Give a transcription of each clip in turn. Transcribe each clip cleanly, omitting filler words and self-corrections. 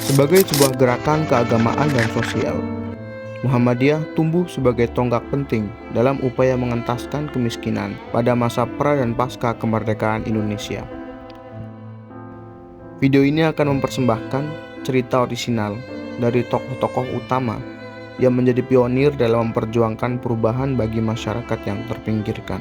Sebagai sebuah gerakan keagamaan dan sosial, Muhammadiyah tumbuh sebagai tonggak penting dalam upaya mengentaskan kemiskinan pada masa pra dan pasca kemerdekaan Indonesia. Video ini akan mempersembahkan cerita orisinal dari tokoh-tokoh utama yang menjadi pionir dalam memperjuangkan perubahan bagi masyarakat yang terpinggirkan.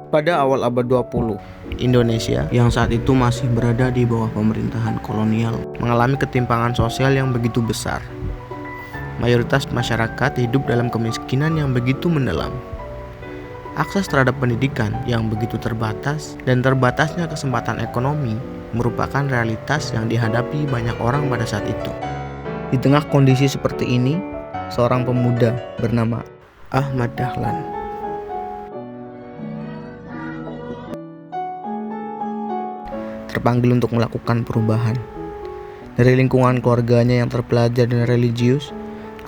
Pada awal abad 20, Indonesia yang saat itu masih berada di bawah pemerintahan kolonial mengalami ketimpangan sosial yang begitu besar. Mayoritas masyarakat hidup dalam kemiskinan yang begitu mendalam. Akses terhadap pendidikan yang begitu terbatas dan terbatasnya kesempatan ekonomi merupakan realitas yang dihadapi banyak orang pada saat itu. Di tengah kondisi seperti ini, seorang pemuda bernama Ahmad Dahlan terpanggil untuk melakukan perubahan. Dari lingkungan keluarganya yang terpelajar dan religius,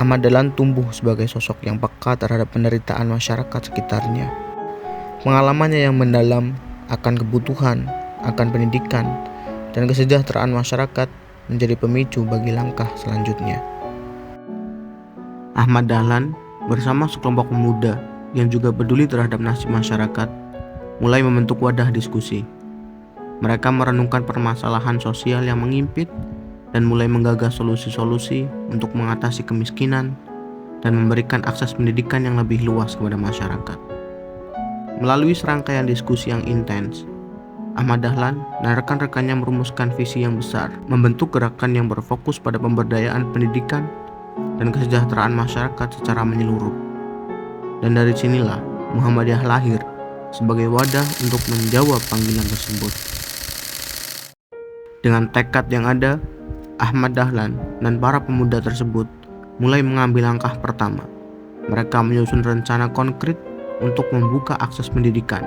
Ahmad Dahlan tumbuh sebagai sosok yang peka terhadap penderitaan masyarakat sekitarnya. Pengalamannya yang mendalam akan kebutuhan, akan pendidikan, dan kesejahteraan masyarakat menjadi pemicu bagi langkah selanjutnya. Ahmad Dahlan bersama sekelompok pemuda yang juga peduli terhadap nasib masyarakat mulai membentuk wadah diskusi. Mereka merenungkan permasalahan sosial yang mengimpit dan mulai menggagas solusi-solusi untuk mengatasi kemiskinan dan memberikan akses pendidikan yang lebih luas kepada masyarakat. Melalui serangkaian diskusi yang intens, Ahmad Dahlan dan rekan-rekannya merumuskan visi yang besar, membentuk gerakan yang berfokus pada pemberdayaan pendidikan dan kesejahteraan masyarakat secara menyeluruh. Dan dari sinilah Muhammadiyah lahir sebagai wadah untuk menjawab panggilan tersebut. Dengan tekad yang ada, Ahmad Dahlan dan para pemuda tersebut mulai mengambil langkah pertama. Mereka menyusun rencana konkret untuk membuka akses pendidikan,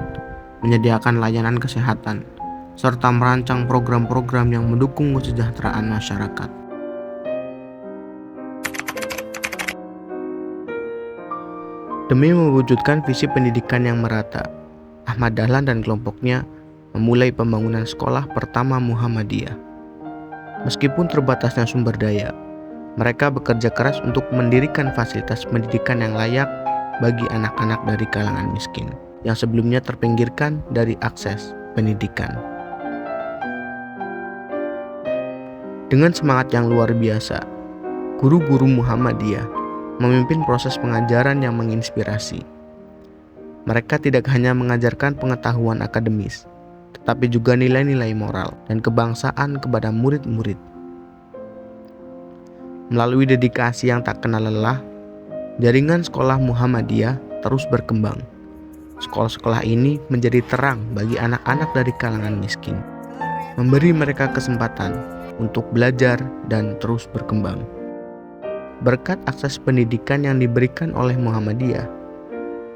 menyediakan layanan kesehatan, serta merancang program-program yang mendukung kesejahteraan masyarakat. Demi mewujudkan visi pendidikan yang merata, Ahmad Dahlan dan kelompoknya memulai pembangunan sekolah pertama Muhammadiyah. Meskipun terbatasnya sumber daya, mereka bekerja keras untuk mendirikan fasilitas pendidikan yang layak bagi anak-anak dari kalangan miskin yang sebelumnya terpinggirkan dari akses pendidikan. Dengan semangat yang luar biasa, guru-guru Muhammadiyah memimpin proses pengajaran yang menginspirasi. Mereka tidak hanya mengajarkan pengetahuan akademis, tetapi juga nilai-nilai moral dan kebangsaan kepada murid-murid. Melalui dedikasi yang tak kenal lelah, jaringan sekolah Muhammadiyah terus berkembang. Sekolah-sekolah ini menjadi terang bagi anak-anak dari kalangan miskin, memberi mereka kesempatan untuk belajar dan terus berkembang. Berkat akses pendidikan yang diberikan oleh Muhammadiyah,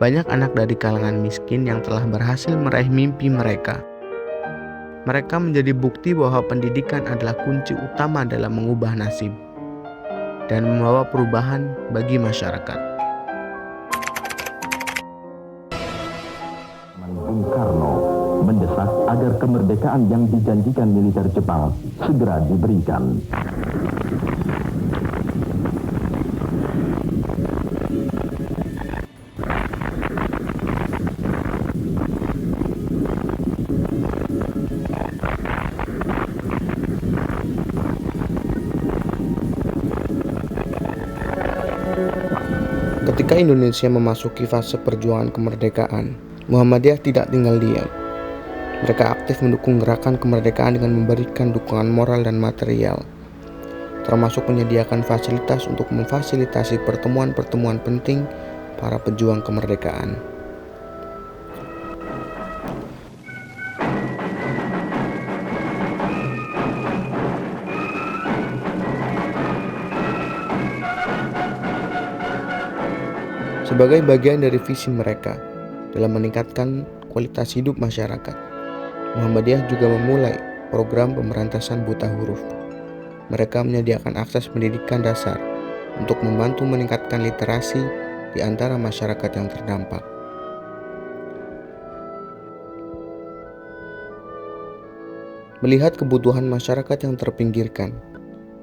banyak anak dari kalangan miskin yang telah berhasil meraih mimpi mereka. Mereka menjadi bukti bahwa pendidikan adalah kunci utama dalam mengubah nasib dan membawa perubahan bagi masyarakat. Bung Karno mendesak agar kemerdekaan yang dijanjikan militer Jepang segera diberikan. Ketika Indonesia memasuki fase perjuangan kemerdekaan, Muhammadiyah tidak tinggal diam. Mereka aktif mendukung gerakan kemerdekaan dengan memberikan dukungan moral dan material, termasuk menyediakan fasilitas untuk memfasilitasi pertemuan-pertemuan penting para pejuang kemerdekaan. Sebagai bagian dari visi mereka dalam meningkatkan kualitas hidup masyarakat, Muhammadiyah juga memulai program pemberantasan buta huruf. Mereka menyediakan akses pendidikan dasar untuk membantu meningkatkan literasi di antara masyarakat yang terdampak. Melihat kebutuhan masyarakat yang terpinggirkan,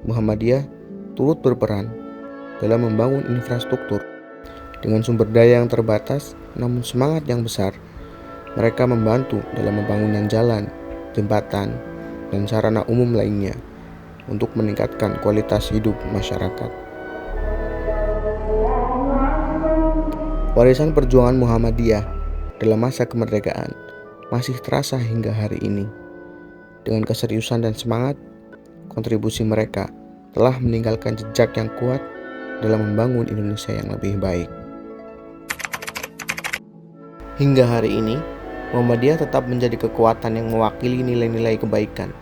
Muhammadiyah turut berperan dalam membangun infrastruktur. Dengan sumber daya yang terbatas, namun semangat yang besar, mereka membantu dalam pembangunan jalan, jembatan, dan sarana umum lainnya untuk meningkatkan kualitas hidup masyarakat. Warisan perjuangan Muhammadiyah dalam masa kemerdekaan masih terasa hingga hari ini. Dengan keseriusan dan semangat, kontribusi mereka telah meninggalkan jejak yang kuat dalam membangun Indonesia yang lebih baik. Hingga hari ini, Muhammadiyah tetap menjadi kekuatan yang mewakili nilai-nilai kebaikan.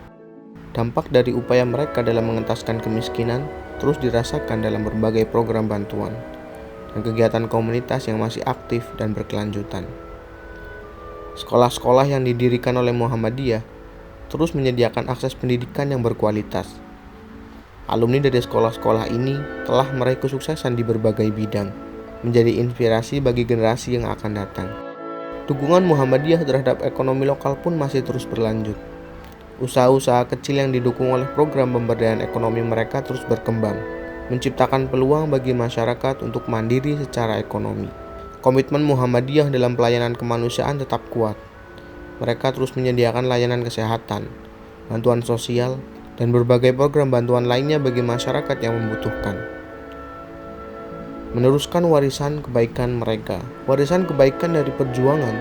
Dampak dari upaya mereka dalam mengentaskan kemiskinan terus dirasakan dalam berbagai program bantuan dan kegiatan komunitas yang masih aktif dan berkelanjutan. Sekolah-sekolah yang didirikan oleh Muhammadiyah terus menyediakan akses pendidikan yang berkualitas. Alumni dari sekolah-sekolah ini telah meraih kesuksesan di berbagai bidang, menjadi inspirasi bagi generasi yang akan datang. Dukungan Muhammadiyah terhadap ekonomi lokal pun masih terus berlanjut. Usaha-usaha kecil yang didukung oleh program pemberdayaan ekonomi mereka terus berkembang, menciptakan peluang bagi masyarakat untuk mandiri secara ekonomi. Komitmen Muhammadiyah dalam pelayanan kemanusiaan tetap kuat. Mereka terus menyediakan layanan kesehatan, bantuan sosial, dan berbagai program bantuan lainnya bagi masyarakat yang membutuhkan. Meneruskan warisan kebaikan mereka. Warisan kebaikan dari perjuangan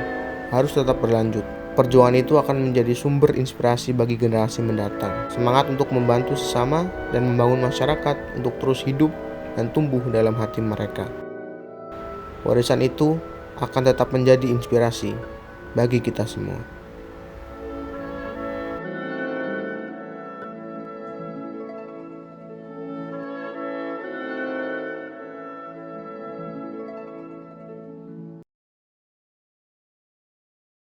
harus tetap berlanjut. Perjuangan itu akan menjadi sumber inspirasi bagi generasi mendatang. Semangat untuk membantu sesama dan membangun masyarakat untuk terus hidup dan tumbuh dalam hati mereka. Warisan itu akan tetap menjadi inspirasi bagi kita semua.